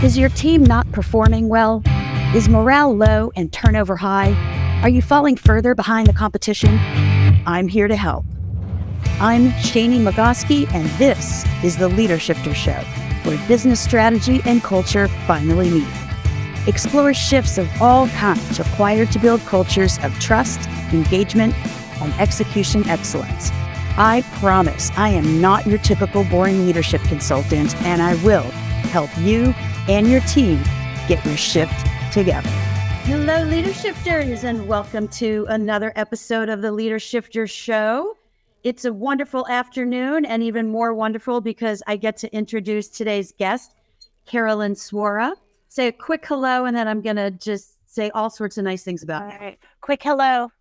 Is your team not performing well? Is morale low and turnover high? Are you falling further behind the competition? I'm here to help. I'm Shani Magoski, and this is the Leadershifter Show, where business strategy and culture finally meet. Explore shifts of all kinds required to build cultures of trust, engagement, and execution excellence. I promise I am not your typical boring leadership consultant, and I will help you and your team get your shift together. Hello, Leadershifters, and welcome to another episode of the Leadershifter Show. It's a wonderful afternoon, and even more wonderful because I get to introduce today's guest, Carolyn Swora. Say a quick hello, and then I'm going to just say all sorts of nice things about you. All right. Quick hello.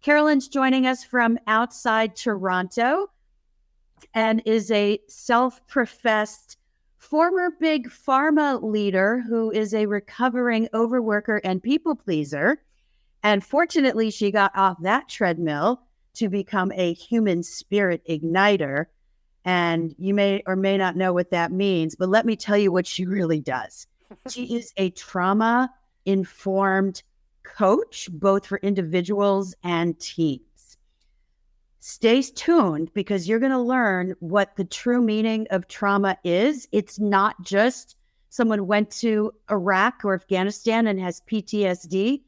Carolyn's joining us from outside Toronto and is a self-professed former big pharma leader who is a recovering overworker and people pleaser. And fortunately, she got off that treadmill to become a human spirit igniter. And you may or may not know what that means, but let me tell you what she really does. She is a trauma-informed coach, both for individuals and teams. Stay tuned because you're going to learn what the true meaning of trauma is. It's not just someone went to Iraq or Afghanistan and has PTSD.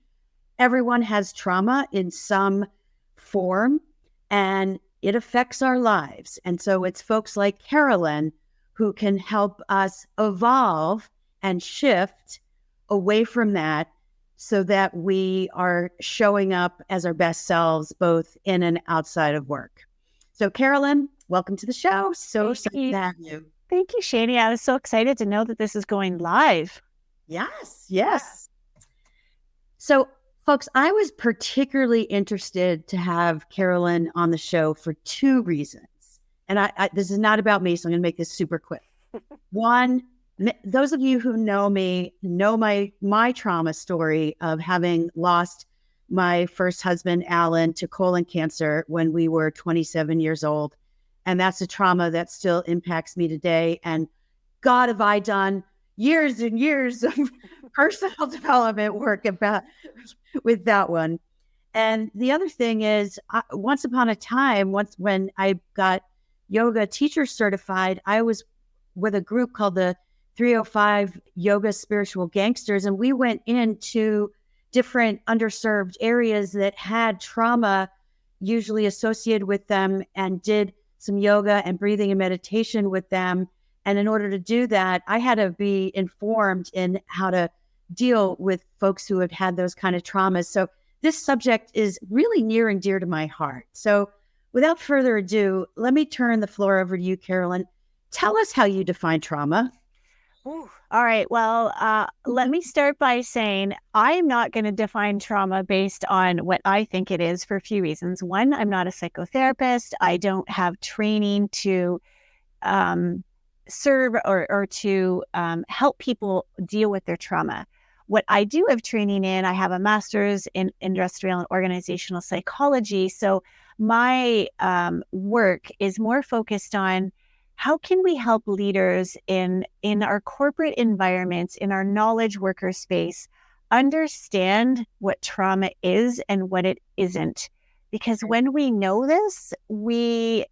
Everyone has trauma in some form, and it affects our lives. And so it's folks like Carolyn who can help us evolve and shift away from that so that we are showing up as our best selves, both in and outside of work. So Carolyn, welcome to the show. So excited to have you. Thank you, Shani. I was so excited to know that this is going live. Yes. So folks, I was particularly interested to have Carolyn on the show for two reasons. And I this is not about me, so I'm going to make this super quick. One, those of you who know me know my trauma story of having lost my first husband, Alan, to colon cancer when we were 27 years old. And that's a trauma that still impacts me today. And God, have I done years and years of personal development work with that one. And the other thing is, once upon a time, when I got yoga teacher certified, I was with a group called the 305 Yoga Spiritual Gangsters, and we went into different underserved areas that had trauma usually associated with them and did some yoga and breathing and meditation with them. And in order to do that, I had to be informed in how to deal with folks who have had those kind of traumas. So this subject is really near and dear to my heart. So without further ado, let me turn the floor over to you, Carolyn. Tell us how you define trauma. Ooh, all right. Well, let me start by saying I'm not going to define trauma based on what I think it is for a few reasons. One, I'm not a psychotherapist. I don't have training to serve or to help people deal with their trauma. What I do have training in, I have a master's in industrial and organizational psychology. So my work is more focused on how can we help leaders in our corporate environments, in our knowledge worker space, understand what trauma is and what it isn't. Because when we know this, we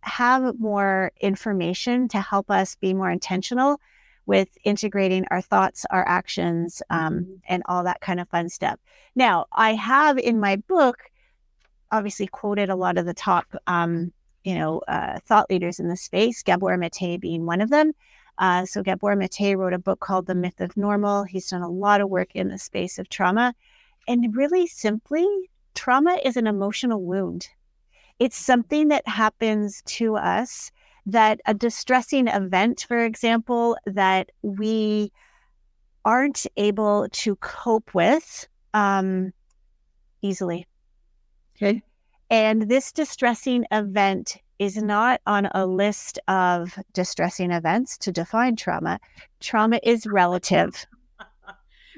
have more information to help us be more intentional with integrating our thoughts, our actions, and all that kind of fun stuff. Now, I have in my book, obviously quoted a lot of the top thought leaders in the space, Gabor Mate being one of them. So Gabor Mate wrote a book called The Myth of Normal. He's done a lot of work in the space of trauma. And really simply, trauma is an emotional wound. It's something that happens to us, that a distressing event, for example, that we aren't able to cope with easily. Okay. And this distressing event is not on a list of distressing events to define trauma. Trauma is relative.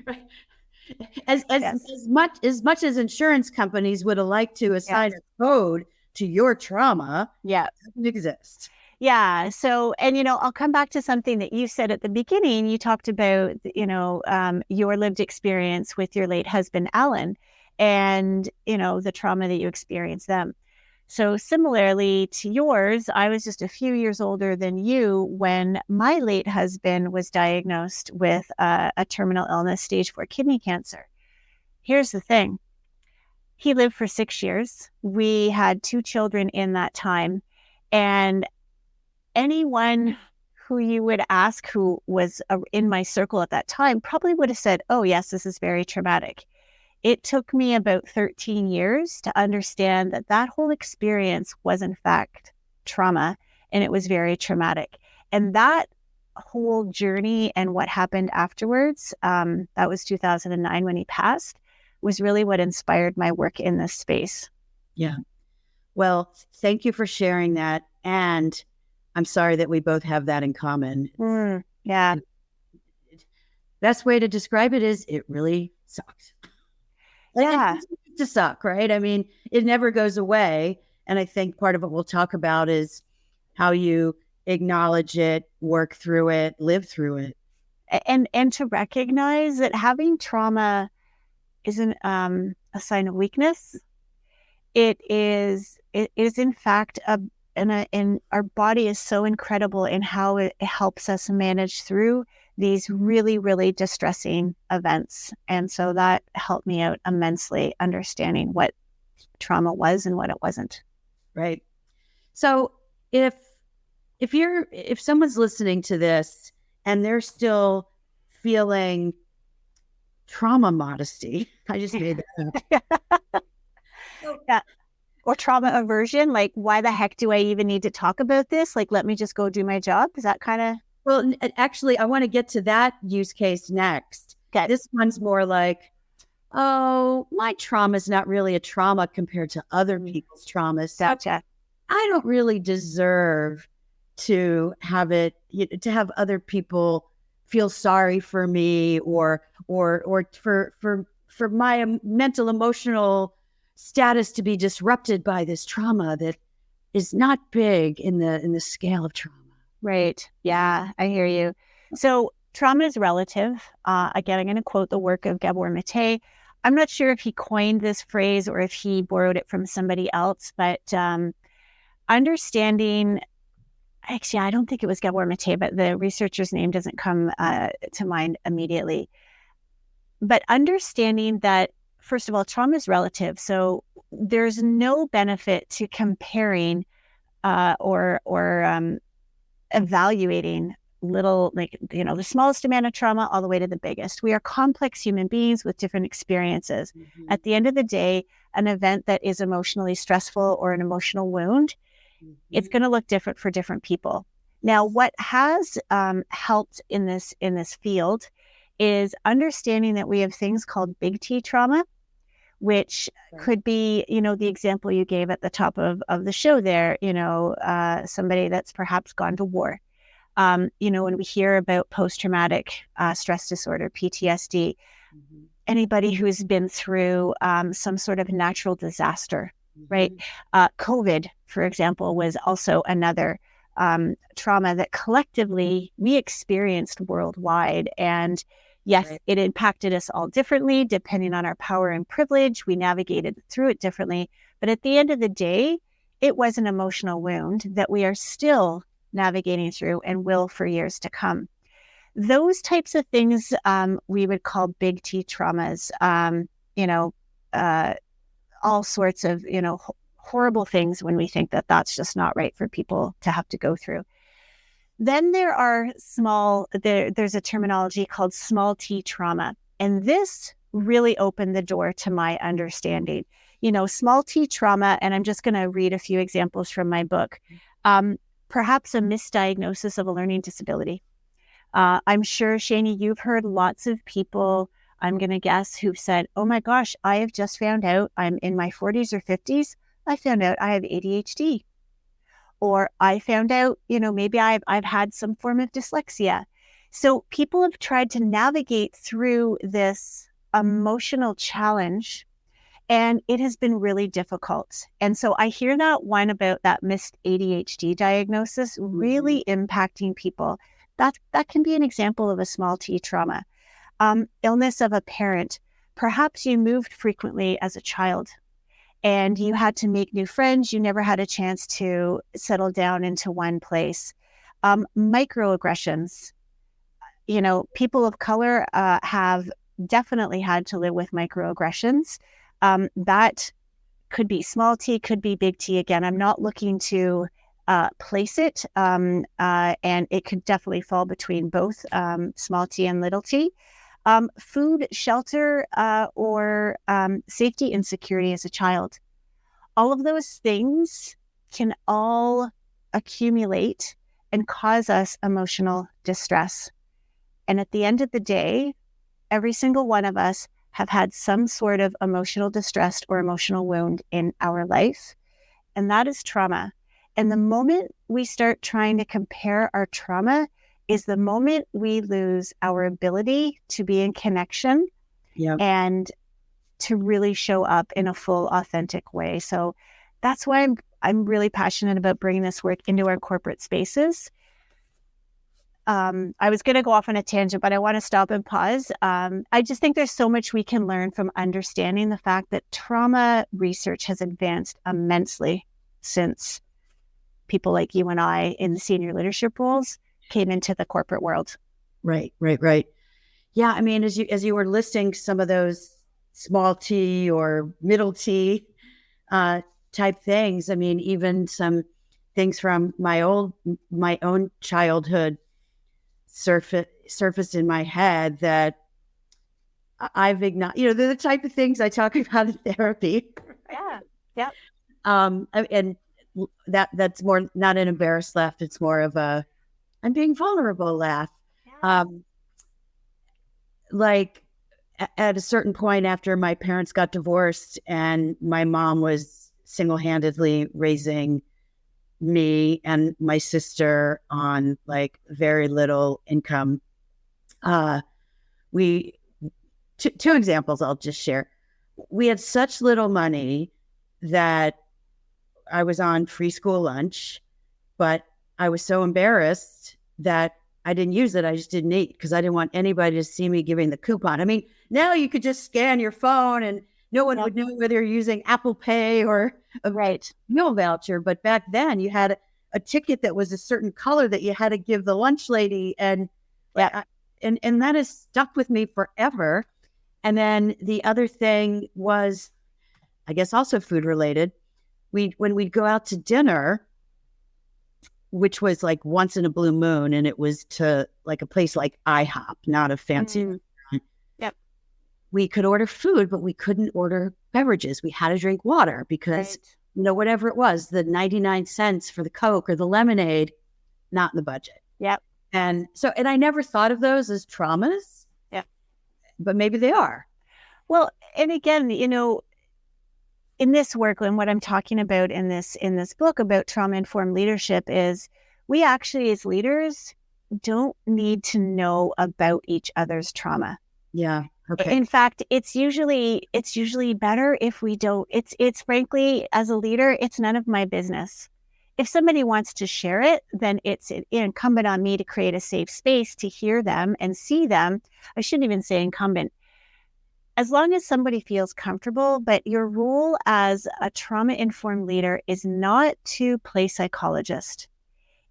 Right. As much as insurance companies would like to assign a code to your trauma, it doesn't exist. Yeah. So, and, I'll come back to something that you said at the beginning. You talked about, your lived experience with your late husband, Alan, and, the trauma that you experienced them. So similarly to yours, I was just a few years older than you when my late husband was diagnosed with a terminal illness, stage 4 kidney cancer. Here's the thing. He lived for 6 years. We had 2 children in that time. And anyone who you would ask who was in my circle at that time probably would have said, oh, yes, this is very traumatic. It took me about 13 years to understand that that whole experience was in fact trauma, and it was very traumatic. And that whole journey and what happened afterwards, that was 2009 when he passed, was really what inspired my work in this space. Yeah. Well, thank you for sharing that. And I'm sorry that we both have that in common. Yeah. Best way to describe it is it really sucks. Yeah. It's to suck, right? I mean, it never goes away. And I think part of what we'll talk about is how you acknowledge it, work through it, live through it. And to recognize that having trauma isn't a sign of weakness. It is in fact and our body is so incredible in how it helps us manage through these really, really distressing events. And so that helped me out immensely understanding what trauma was and what it wasn't. Right. So if someone's listening to this and they're still feeling trauma modesty, I just made that up. Yeah. Or trauma aversion, like, why the heck do I even need to talk about this? Like, let me just go do my job. Is that kind of... Well, actually, I want to get to that use case next. Okay. This one's more like, oh, my trauma is not really a trauma compared to other people's traumas. So Gotcha. I don't really deserve to have to have other people feel sorry for me or for my mental, emotional status to be disrupted by this trauma that is not big in the scale of trauma. Right. Yeah, I hear you. So trauma is relative. Again, I'm going to quote the work of Gabor Mate. I'm not sure if he coined this phrase or if he borrowed it from somebody else, but understanding, actually, I don't think it was Gabor Mate, but the researcher's name doesn't come to mind immediately. But understanding that, first of all, trauma is relative. So there's no benefit to comparing or evaluating the smallest amount of trauma all the way to the biggest. We are complex human beings with different experiences. Mm-hmm. At the end of the day, an event that is emotionally stressful or an emotional wound, mm-hmm. it's going to look different for different people. Now, what has helped in this field is understanding that we have things called big T trauma, which could be, the example you gave at the top of the show there, somebody that's perhaps gone to war. When we hear about post-traumatic stress disorder, PTSD, mm-hmm. anybody who's been through some sort of natural disaster, mm-hmm. right? COVID, for example, was also another trauma that collectively we experienced worldwide. And yes, right. It impacted us all differently, depending on our power and privilege. We navigated through it differently. But at the end of the day, it was an emotional wound that we are still navigating through and will for years to come. Those types of things we would call big T traumas, all sorts of, horrible things when we think that that's just not right for people to have to go through. Then there are there's a terminology called small T trauma. And this really opened the door to my understanding. Small T trauma, and I'm just going to read a few examples from my book. Perhaps a misdiagnosis of a learning disability. I'm sure, Shani, you've heard lots of people, I'm going to guess, who've said, oh my gosh, I have just found out I'm in my 40s or 50s. I found out I have ADHD. Or I found out, maybe I've had some form of dyslexia. So people have tried to navigate through this emotional challenge And it has been really difficult. And so I hear that one about that missed ADHD diagnosis really impacting people. That can be an example of a small t trauma. Illness of a parent. Perhaps you moved frequently as a child and you had to make new friends. You never had a chance to settle down into one place. Microaggressions. People of color have definitely had to live with microaggressions. That could be small t, could be big T. Again, I'm not looking to place it, and it could definitely fall between both small t and little t. Food, shelter, or safety insecurity as a child. All of those things can all accumulate and cause us emotional distress. And at the end of the day, every single one of us have had some sort of emotional distress or emotional wound in our life. And that is trauma. And the moment we start trying to compare our trauma is the moment we lose our ability to be in connection and to really show up in a full, authentic way. So that's why I'm really passionate about bringing this work into our corporate spaces. I was going to go off on a tangent, but I want to stop and pause. I just think there's so much we can learn from understanding the fact that trauma research has advanced immensely since people like you and I in the senior leadership roles came into the corporate world. Right. Yeah. I mean, as you were listing some of those small t or middle t type things, I mean, even some things from my own childhood surfaced in my head that I've ignored. They're the type of things I talk about in therapy. Yeah. And that's more not an embarrassed laugh. It's more of a I'm being vulnerable laugh. Yeah. Like at a certain point after my parents got divorced and my mom was single-handedly raising me and my sister on like very little income. Two examples I'll just share. We had such little money that I was on free school lunch, but I was so embarrassed that I didn't use it. I just didn't eat because I didn't want anybody to see me giving the coupon. I mean, now you could just scan your phone and no one would know whether you're using Apple Pay or a meal voucher. But back then you had a ticket that was a certain color that you had to give the lunch lady. And and that has stuck with me forever. And then the other thing was, I guess also food related. When we'd go out to dinner, which was like once in a blue moon, and it was to like a place like IHOP, not a fancy restaurant. Yep. We could order food, but we couldn't order beverages. We had to drink water because, whatever it was, the 99 cents for the Coke or the lemonade, not in the budget. Yep. And I never thought of those as traumas. Yeah. But maybe they are. Well, and again, in this work and what I'm talking about in this book about trauma-informed leadership is we actually as leaders don't need to know about each other's trauma. Yeah. Okay. In fact, it's usually better if we don't. It's frankly, as a leader, it's none of my business. If somebody wants to share it, then it's incumbent on me to create a safe space to hear them and see them. I shouldn't even say incumbent. As long as somebody feels comfortable, but your role as a trauma-informed leader is not to play psychologist.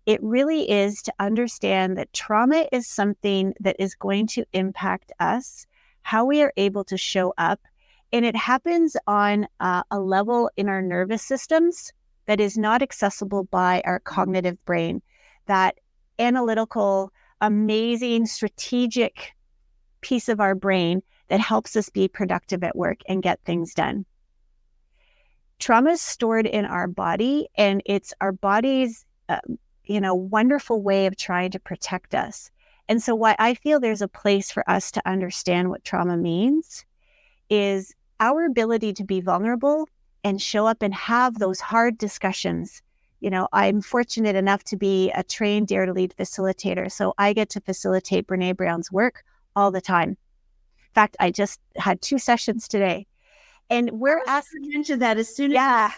It really is to understand that trauma is something that is going to impact us, how we are able to show up. And it happens on a level in our nervous systems that is not accessible by our cognitive brain, that analytical, amazing, strategic piece of our brain that helps us be productive at work and get things done. Trauma is stored in our body, and it's our body's, wonderful way of trying to protect us. And so why I feel there's a place for us to understand what trauma means is our ability to be vulnerable and show up and have those hard discussions. I'm fortunate enough to be a trained Dare to Lead facilitator. So I get to facilitate Brene Brown's work all the time. In fact, I just had 2 sessions today. And we're asking. You mentioned that as soon as Yeah.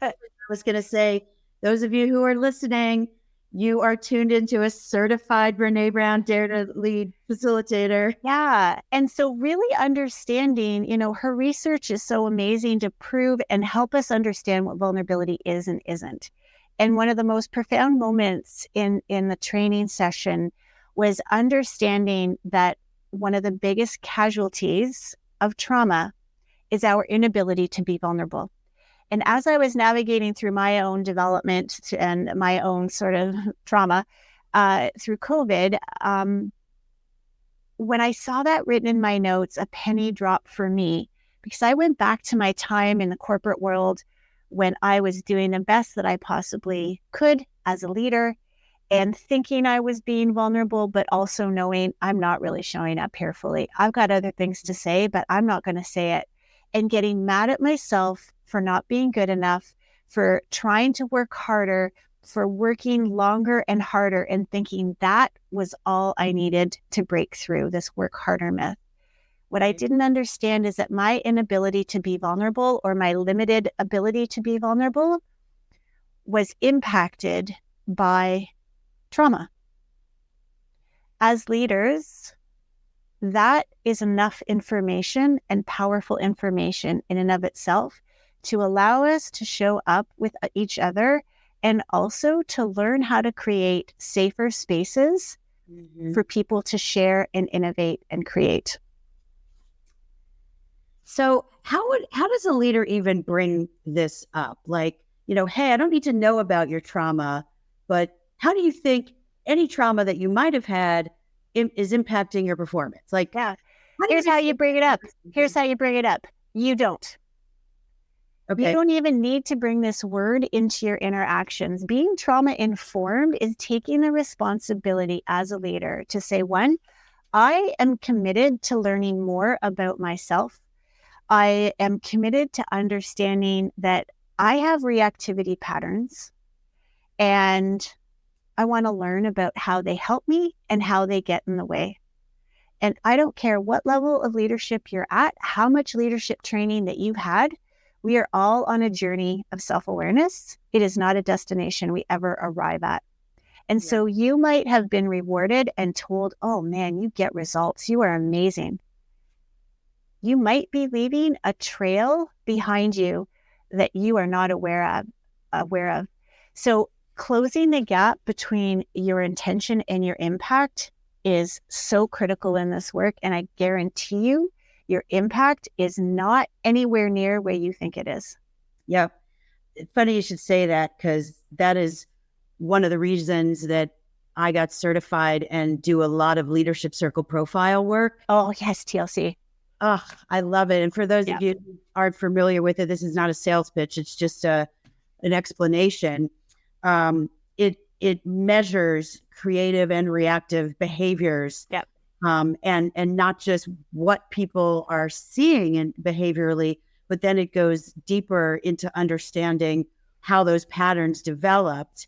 I was going to say, those of you who are listening, you are tuned into a certified Brene Brown Dare to Lead facilitator. Yeah. And so really understanding, her research is so amazing to prove and help us understand what vulnerability is and isn't. And one of the most profound moments in the training session was understanding that one of the biggest casualties of trauma is our inability to be vulnerable. And as I was navigating through my own development and my own sort of trauma through COVID, when I saw that written in my notes, a penny dropped for me, because I went back to my time in the corporate world when I was doing the best that I possibly could as a leader and thinking I was being vulnerable, but also knowing I'm not really showing up here fully. I've got other things to say, but I'm not going to say it. And getting mad at myself for not being good enough, for trying to work harder, for working longer and harder, and thinking that was all I needed to break through this work harder myth. What I didn't understand is that my inability to be vulnerable, or my limited ability to be vulnerable, was impacted by trauma. As leaders, that is enough information and powerful information in and of itself to allow us to show up with each other, and also to learn how to create safer spaces for people to share and innovate and create. So how does a leader even bring this up? Like, hey, I don't need to know about your trauma, but how do you think any trauma that you might have had is impacting your performance? Like, yeah, here's how you bring it up. Here's how you bring it up. You don't. Okay. You don't even need to bring this word into your interactions. Being trauma informed is taking the responsibility as a leader to say, one, I am committed to learning more about myself. I am committed to understanding that I have reactivity patterns, and I want to learn about how they help me and how they get in the way. And I don't care what level of leadership you're at, how much leadership training that you've had. We are all on a journey of self-awareness. It is not a destination we ever arrive at. And so you might have been rewarded and told, oh man, you get results. You are amazing. You might be leaving a trail behind you that you are not aware of. So closing the gap between your intention and your impact is so critical in this work. And I guarantee you, your impact is not anywhere near where you think it is. Yeah. It's funny you should say that, because that is one of the reasons that I got certified and do a lot of leadership circle profile work. Oh, yes, TLC. Oh, I love it. And for those of you who aren't familiar with it, this is not a sales pitch. It's just an explanation. It measures creative and reactive behaviors. Yep. And not just what people are seeing and behaviorally, but then it goes deeper into understanding how those patterns developed.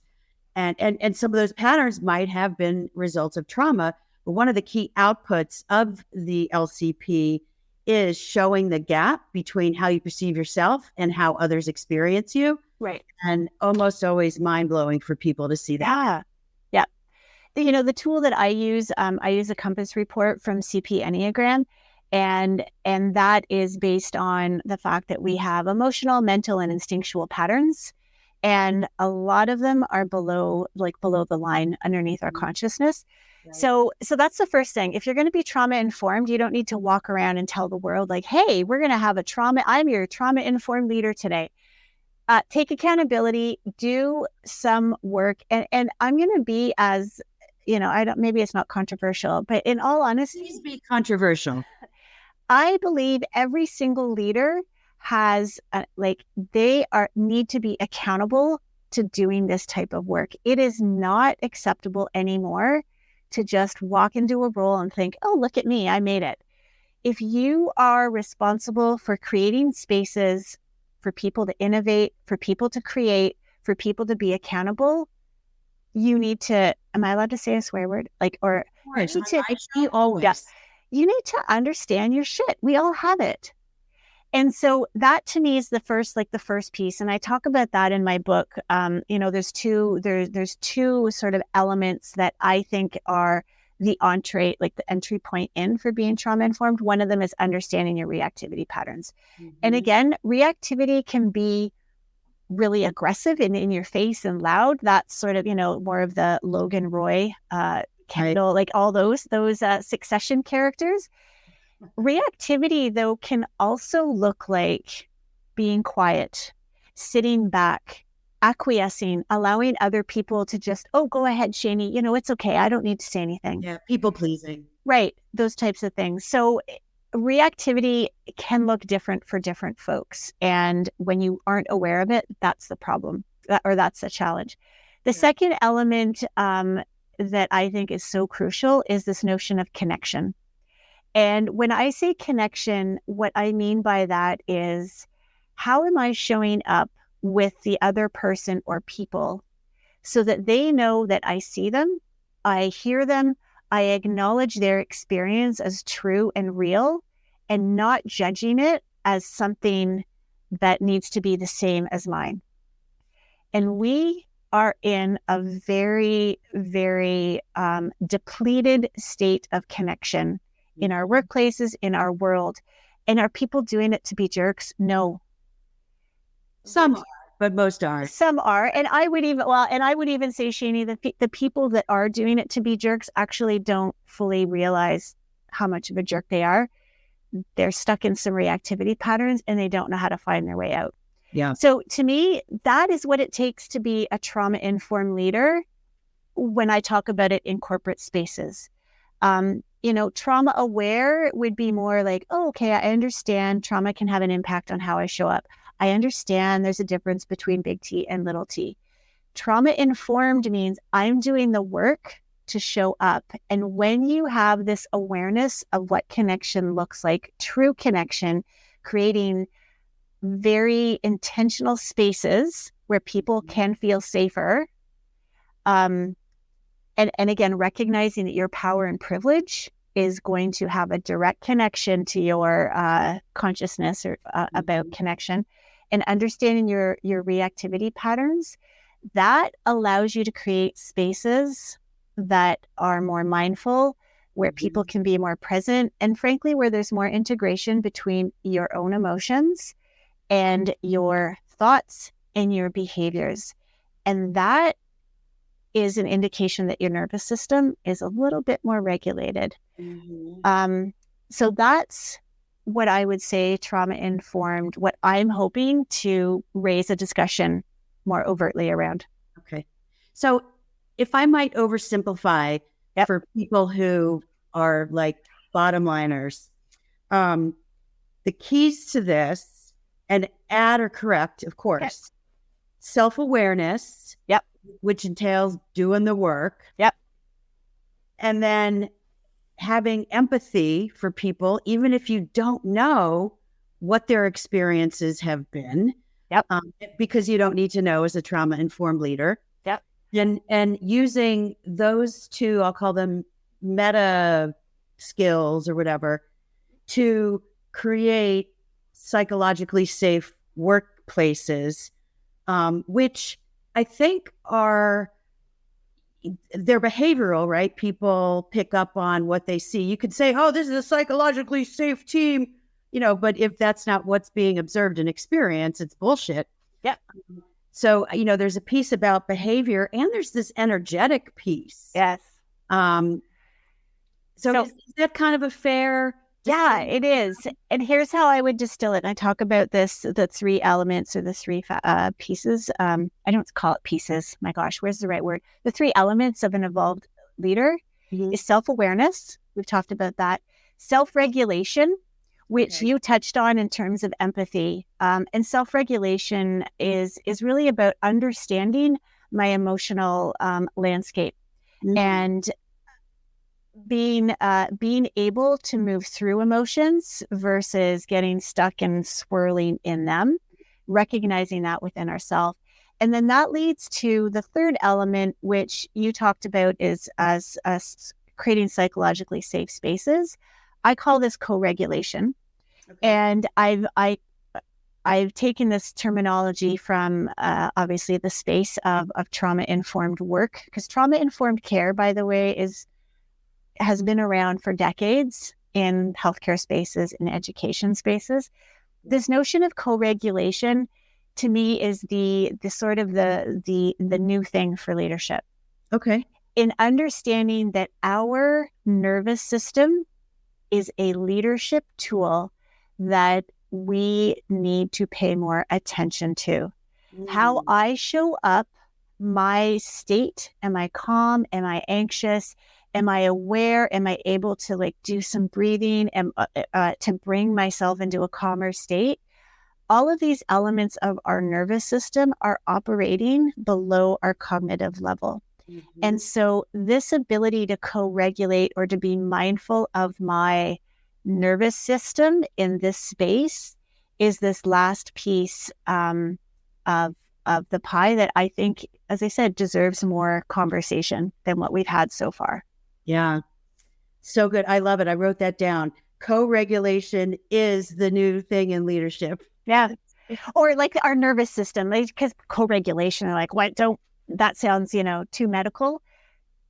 And some of those patterns might have been results of trauma. But one of the key outputs of the LCP is showing the gap between how you perceive yourself and how others experience you. Right. And almost always mind-blowing for people to see that. Yeah. Yeah. The tool that I use a compass report from CP Enneagram, and that is based on the fact that we have emotional, mental, and instinctual patterns. And a lot of them are below the line underneath our consciousness. Right. So that's the first thing. If you're going to be trauma informed, you don't need to walk around and tell the world like, hey, we're going to have I'm your trauma informed leader today. Take accountability, do some work. And I'm going to be as, maybe it's not controversial, but in all honesty, please be controversial. I believe every single leader has need to be accountable to doing this type of work. It is not acceptable anymore to just walk into a role and think, oh, look at me, I made it. If you are responsible for creating spaces for people to innovate, for people to create, for people to be accountable, you need to, am I allowed to say a swear word? Always. You need to understand your shit. We all have it. And so that to me is the first piece. And I talk about that in my book. There's two sort of elements that I think are the entry point in for being trauma informed. One of them is understanding your reactivity patterns. Mm-hmm. And again, reactivity can be really aggressive and in your face and loud. That's sort of, more of the Logan Roy, Kendall, right. Like all those Succession characters. Reactivity, though, can also look like being quiet, sitting back, acquiescing, allowing other people to just, go ahead, Shani, it's okay. I don't need to say anything. Yeah, people pleasing. Right. Those types of things. So reactivity can look different for different folks. And when you aren't aware of it, that's the problem, or that's the challenge. The second element that I think is so crucial is this notion of connection. And when I say connection, what I mean by that is, how am I showing up with the other person or people so that they know that I see them, I hear them, I acknowledge their experience as true and real, and not judging it as something that needs to be the same as mine. And we are in a very, very depleted state of connection in our workplaces, in our world. And are people doing it to be jerks? No. Some are, but most aren't. Some are. And I would even say, Shani, the people that are doing it to be jerks actually don't fully realize how much of a jerk they are. They're stuck in some reactivity patterns and they don't know how to find their way out. Yeah. So to me, that is what it takes to be a trauma-informed leader when I talk about it in corporate spaces. Trauma aware would be more like, okay, I understand trauma can have an impact on how I show up. I understand there's a difference between big T and little t. Trauma informed means I'm doing the work to show up. And when you have this awareness of what connection looks like, true connection, creating very intentional spaces where people can feel safer, and again, recognizing that your power and privilege is going to have a direct connection to your consciousness or about connection, and understanding your reactivity patterns, that allows you to create spaces that are more mindful, where people can be more present, and frankly, where there's more integration between your own emotions and your thoughts and your behaviors. And that is an indication that your nervous system is a little bit more regulated. Mm-hmm. So that's what I would say, trauma-informed, what I'm hoping to raise a discussion more overtly around. Okay. So if I might oversimplify for people who are like bottom liners, the keys to this, and add or correct, of course, self-awareness, which entails doing the work. And then having empathy for people, even if you don't know what their experiences have been, because you don't need to know as a trauma-informed leader. And using those two, I'll call them meta skills or whatever, to create psychologically safe workplaces, which I think they're behavioral, right? People pick up on what they see. You could say, this is a psychologically safe team, but if that's not what's being observed and experienced, it's bullshit. So, there's a piece about behavior, and there's this energetic piece. Yes. So is that kind of a fair? Yeah, it is. And here's how I would distill it. And I talk about the three elements, or the three pieces. I don't call it pieces. My gosh, where's the right word? The three elements of an evolved leader is self-awareness. We've talked about that. Self-regulation, which you touched on in terms of empathy. And self-regulation is really about understanding my emotional landscape and being able to move through emotions versus getting stuck and swirling in them, recognizing that within ourselves. And then that leads to the third element, which you talked about, is as creating psychologically safe spaces. I call this co-regulation. And I I've taken this terminology from obviously the space of trauma-informed work, because trauma-informed care, by the way, has been around for decades in healthcare spaces, in education spaces. This notion of co-regulation, to me, is the sort of the new thing for leadership. Okay. In understanding that our nervous system is a leadership tool that we need to pay more attention to. How I show up, my state, am I calm? Am I anxious? Am I aware? Am I able to like do some breathing and to bring myself into a calmer state? All of these elements of our nervous system are operating below our cognitive level. And so this ability to co-regulate or to be mindful of my nervous system in this space is this last piece of the pie that I think, as I said, deserves more conversation than what we've had so far. Yeah. So good. I love it. I wrote that down. Co-regulation is the new thing in leadership. Yeah. Or like our nervous system, because co-regulation, like, what that sounds, too medical.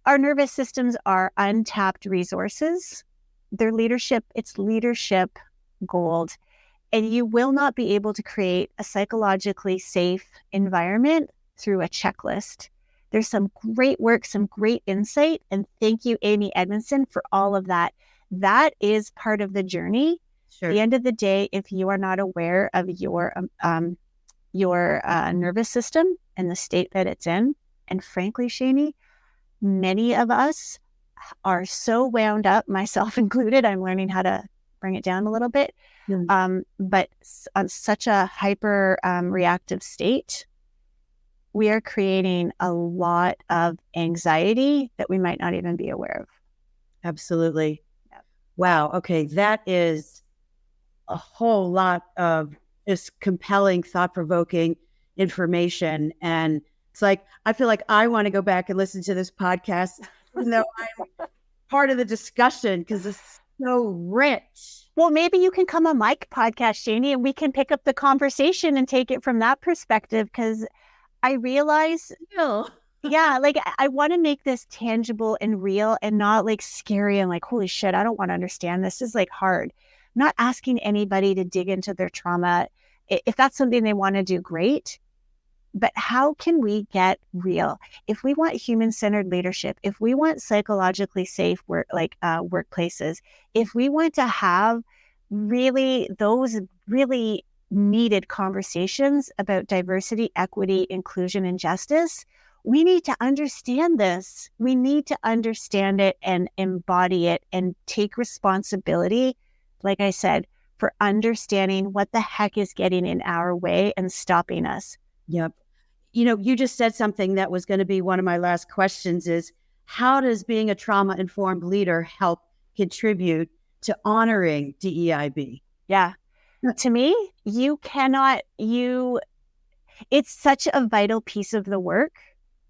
Our nervous systems are untapped resources. It's leadership gold. And you will not be able to create a psychologically safe environment through a checklist. There's some great work, some great insight. And thank you, Amy Edmondson, for all of that. That is part of the journey. Sure. At the end of the day, if you are not aware of your nervous system and the state that it's in, and frankly, Shani, many of us are so wound up, myself included. I'm learning how to bring it down a little bit, but on such a hyper reactive state, we are creating a lot of anxiety that we might not even be aware of. Absolutely. Yeah. Wow. Okay. That is a whole lot of just compelling, thought-provoking information. And it's like, I feel like I want to go back and listen to this podcast, even though I'm part of the discussion, because it's so rich. Well, maybe you can come on my podcast, Shani, and we can pick up the conversation and take it from that perspective, because I realize, yeah, like I want to make this tangible and real and not like scary and like, holy shit, I don't want to understand. This is like hard. I'm not asking anybody to dig into their trauma. If that's something they want to do, great. But how can we get real? If we want human-centered leadership, if we want psychologically safe workplaces, if we want to have really those really needed conversations about diversity, equity, inclusion, and justice, we need to understand this. We need to understand it and embody it and take responsibility, like I said, for understanding what the heck is getting in our way and stopping us. Yep. You just said something that was going to be one of my last questions is, how does being a trauma-informed leader help contribute to honoring DEIB? Yeah. To me, it's such a vital piece of the work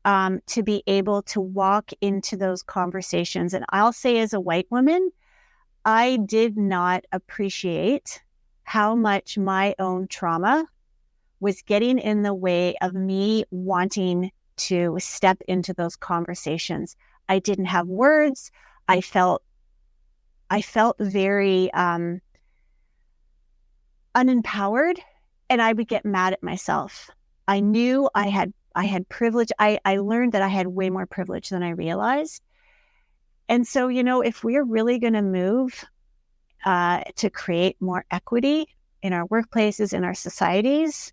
to be able to walk into those conversations. And I'll say, as a white woman, I did not appreciate how much my own trauma was getting in the way of me wanting to step into those conversations. I didn't have words. I felt very unempowered, and I would get mad at myself. I knew I had privilege. I learned that I had way more privilege than I realized. And so, if we're really going to move to create more equity in our workplaces, in our societies,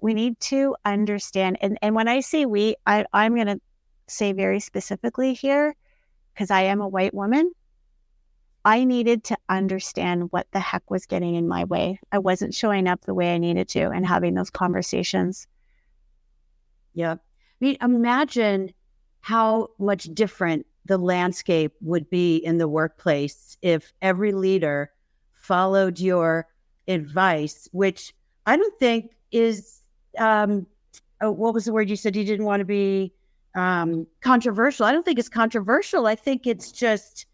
we need to understand. And when I say I'm going to say very specifically here, because I am a white woman, I needed to understand what the heck was getting in my way. I wasn't showing up the way I needed to and having those conversations. Yeah. I mean, imagine how much different the landscape would be in the workplace if every leader followed your advice, which I don't think is, what was the word you said? You didn't want to be controversial. I don't think it's controversial. I think it's just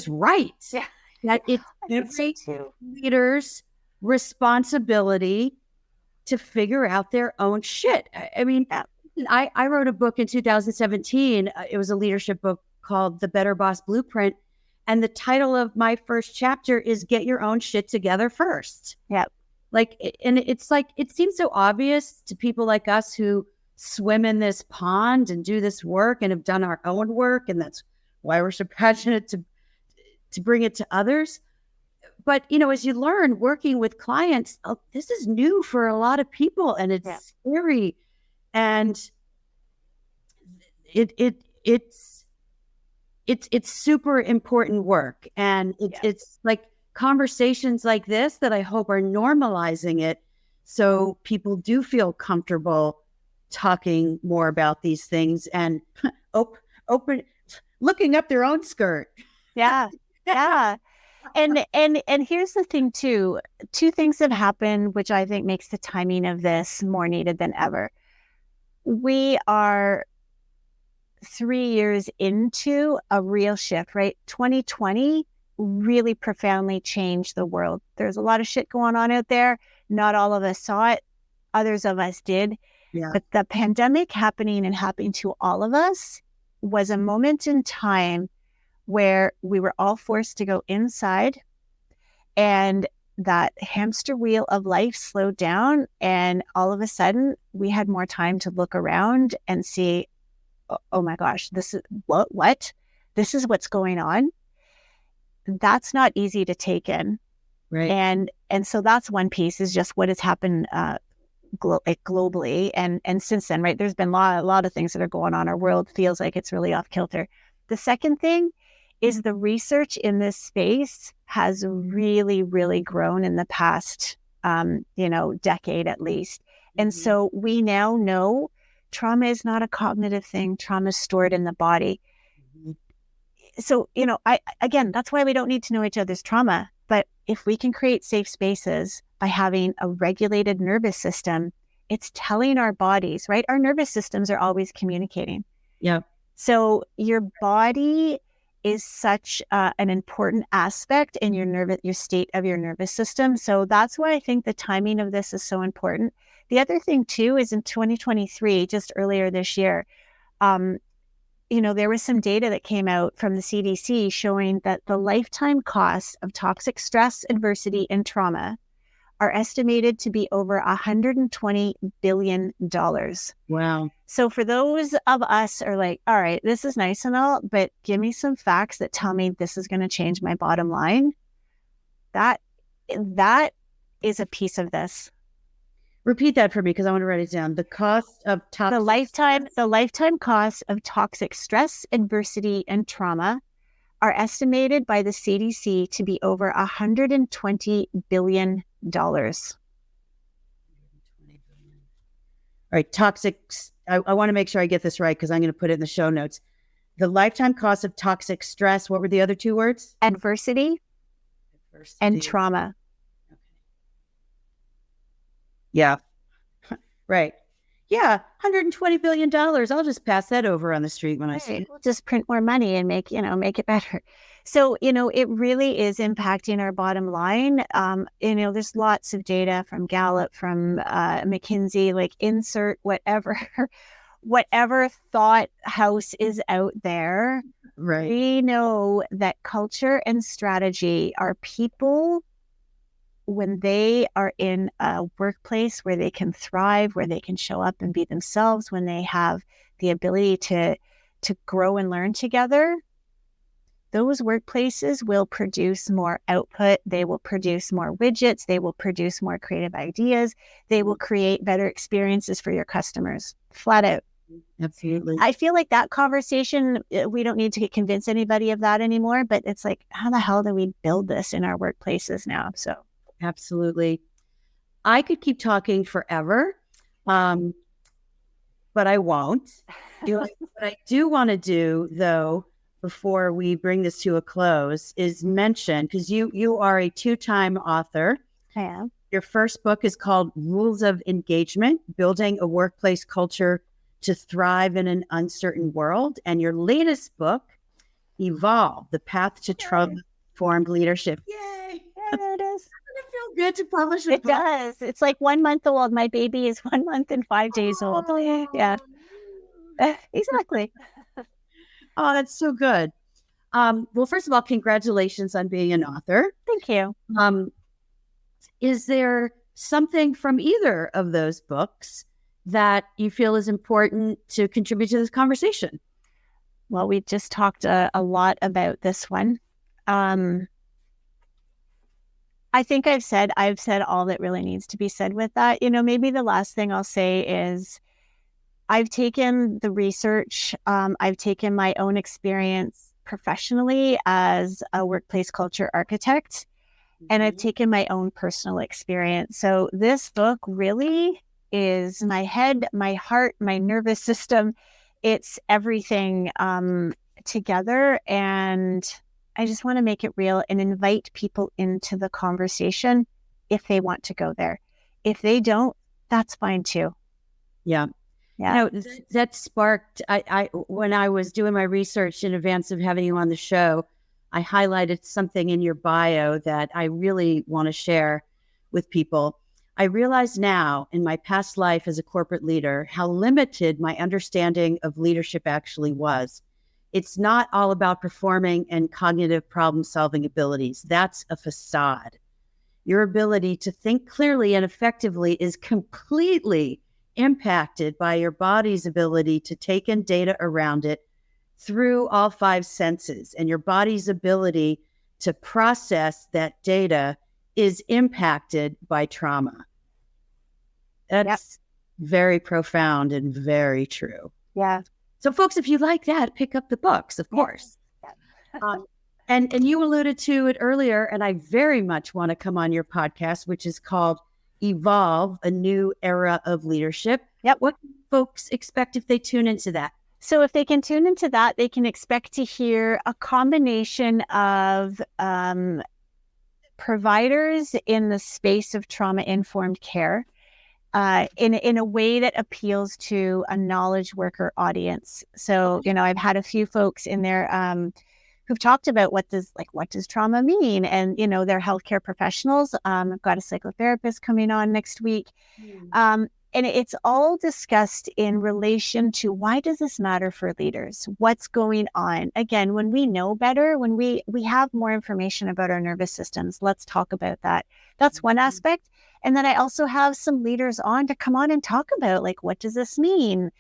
right. Yeah. That it's every leaders responsibility to figure out their own shit. I mean, I wrote a book in 2017. It was a leadership book called The Better Boss Blueprint. And the title of my first chapter is Get Your Own Shit Together First. Yep. And it's like, it seems so obvious to people like us who swim in this pond and do this work and have done our own work. And that's why we're so passionate to bring it to others. But, as you learn working with clients, this is new for a lot of people, and it's scary. And it's super important work. And it's like conversations like this that I hope are normalizing it, so people do feel comfortable talking more about these things and open looking up their own skirt. Yeah. And here's the thing too. Two things have happened, which I think makes the timing of this more needed than ever. We are 3 years into a real shift, right? 2020 really profoundly changed the world. There's a lot of shit going on out there. Not all of us saw it. Others of us did. Yeah. But the pandemic happening to all of us was a moment in time where we were all forced to go inside, and that hamster wheel of life slowed down. And all of a sudden we had more time to look around and see, oh my gosh, this is what? This is what's going on. That's not easy to take in. Right. And so that's one piece, is just what has happened globally. And since then, right, there's been a lot of things that are going on. Our world feels like it's really off kilter. The second thing is the research in this space has really, really grown in the past, decade at least. And so we now know trauma is not a cognitive thing. Trauma is stored in the body. So, again, that's why we don't need to know each other's trauma. But if we can create safe spaces by having a regulated nervous system, it's telling our bodies, right? Our nervous systems are always communicating. Yeah. So your body is such an important aspect in your state of your nervous system. So that's why I think the timing of this is so important. The other thing too is in 2023, just earlier this year, there was some data that came out from the CDC showing that the lifetime costs of toxic stress, adversity, and trauma are estimated to be over $120 billion. Wow. So for those of us are like, all right, this is nice and all, but give me some facts that tell me this is going to change my bottom line. That is a piece of this. Repeat that for me, because I want to write it down. The cost of toxic the lifetime cost of toxic stress, adversity, and trauma are estimated by the CDC to be over $120 billion. All right, toxic. I want to make sure I get this right, because I'm going to put it in the show notes. The lifetime cost of toxic stress. What were the other two words? Adversity. And trauma. Okay. Yeah. Right. Yeah. $120 billion. I'll just pass that over on the street when I see it. We'll just print more money and make it better. So, it really is impacting our bottom line. There's lots of data from Gallup, from McKinsey, like insert whatever thought house is out there. Right. We know that culture and strategy are people, when they are in a workplace where they can thrive, where they can show up and be themselves, when they have the ability to grow and learn together, those workplaces will produce more output. They will produce more widgets. They will produce more creative ideas. They will create better experiences for your customers. Flat out. Absolutely. I feel like that conversation, we don't need to convince anybody of that anymore, but it's like, how the hell do we build this in our workplaces now? So. Absolutely. I could keep talking forever, but I won't. What I do want to do, though, before we bring this to a close, is mention, because you are a 2-time author. I am. Your first book is called Rules of Engagement, Building a Workplace Culture to Thrive in an Uncertain World. And your latest book, Evolve, The Path to Transformed Leadership. Yay! There it is. Doesn't it feel good to publish a It book. does. It's like 1 month old. My baby is 1 month and 5 days old. Yeah, exactly. Oh, that's so good. Well, first of all, congratulations on being an author. Thank you. Is there something from either of those books that you feel is important to contribute to this conversation? Well, we just talked a lot about this one. I think I've said all that really needs to be said with that. Maybe the last thing I'll say is I've taken the research, I've taken my own experience professionally as a workplace culture architect, and I've taken my own personal experience. So this book really is my head, my heart, my nervous system. It's everything together. And I just want to make it real and invite people into the conversation if they want to go there. If they don't, that's fine too. Yeah. That sparked, when I was doing my research in advance of having you on the show, I highlighted something in your bio that I really want to share with people. I realize now in my past life as a corporate leader, how limited my understanding of leadership actually was. It's not all about performing and cognitive problem-solving abilities. That's a facade. Your ability to think clearly and effectively is completely impacted by your body's ability to take in data around it through all 5 senses. And your body's ability to process that data is impacted by trauma. That's very profound and very true. Yeah. So folks, if you like that, pick up the books, of course. And you alluded to it earlier, and I very much want to come on your podcast, which is called Evolve, a New Era of Leadership. What can folks expect if they tune into that? So if they can tune into that, they can expect to hear a combination of providers in the space of trauma-informed care, in a way that appeals to a knowledge worker audience. So, I've had a few folks in there who've talked about what does trauma mean? And, they're healthcare professionals. I've got a psychotherapist coming on next week. And it's all discussed in relation to why does this matter for leaders? What's going on? Again, when we know better, when we have more information about our nervous systems, let's talk about that. That's one aspect. And then I also have some leaders on to come on and talk about, what does this mean?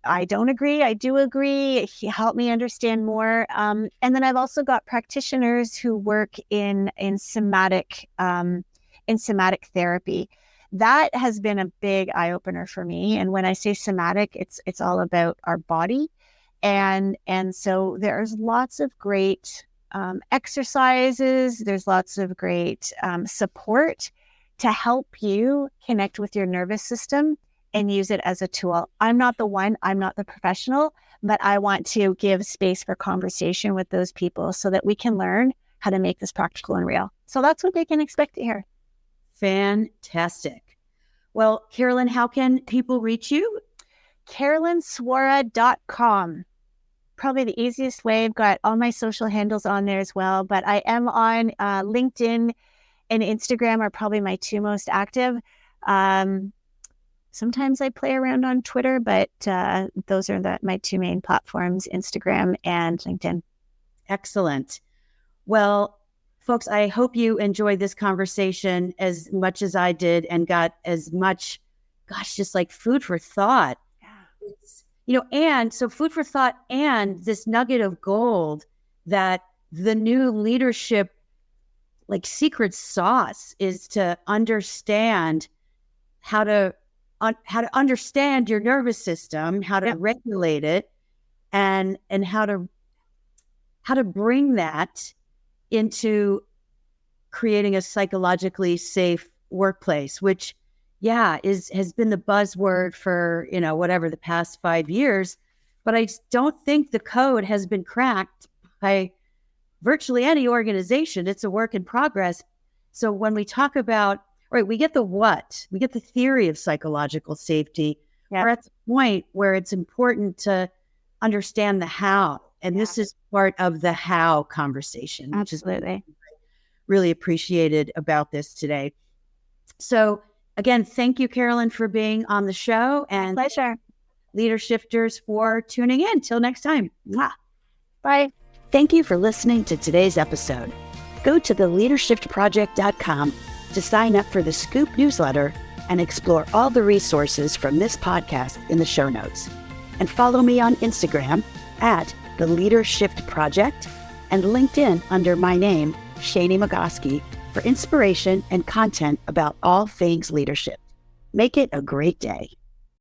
I don't agree. I do agree. Help me understand more. And then I've also got practitioners who work in somatic therapy. That has been a big eye opener for me. And when I say somatic, it's all about our body. And so there's lots of great exercises. There's lots of great support to help you connect with your nervous system and use it as a tool. I'm not the professional, but I want to give space for conversation with those people so that we can learn how to make this practical and real. So that's what they can expect to hear. Fantastic. Well, Carolyn, how can people reach you? CarolynSwora.com. Probably the easiest way. I've got all my social handles on there as well, but I am on LinkedIn and Instagram are probably my 2 most active. Sometimes I play around on Twitter, but those are my 2 main platforms, Instagram and LinkedIn. Excellent. Well, folks, I hope you enjoyed this conversation as much as I did and got as much, just like food for thought. Yeah. And so food for thought and this nugget of gold that the new leadership secret sauce is to understand how to understand your nervous system, how to regulate it, and how to bring that into creating a psychologically safe workplace, which has been the buzzword for the past 5 years, but I don't think the code has been cracked by virtually any organization. It's a work in progress. So when we talk about, we get the what, we get the theory of psychological safety. We're at the point where it's important to understand the how. And this is part of the how conversation. Absolutely. Which is really appreciated about this today. So again, thank you, Carolyn, for being on the show, and Pleasure. Leader Shifters for tuning in. Till next time. Mwah. Bye. Thank you for listening to today's episode. Go to theleadershipproject.com to sign up for the Scoop newsletter and explore all the resources from this podcast in the show notes. And follow me on Instagram at The Leadership Project and LinkedIn under my name, Shani Magoski, for inspiration and content about all things leadership. Make it a great day.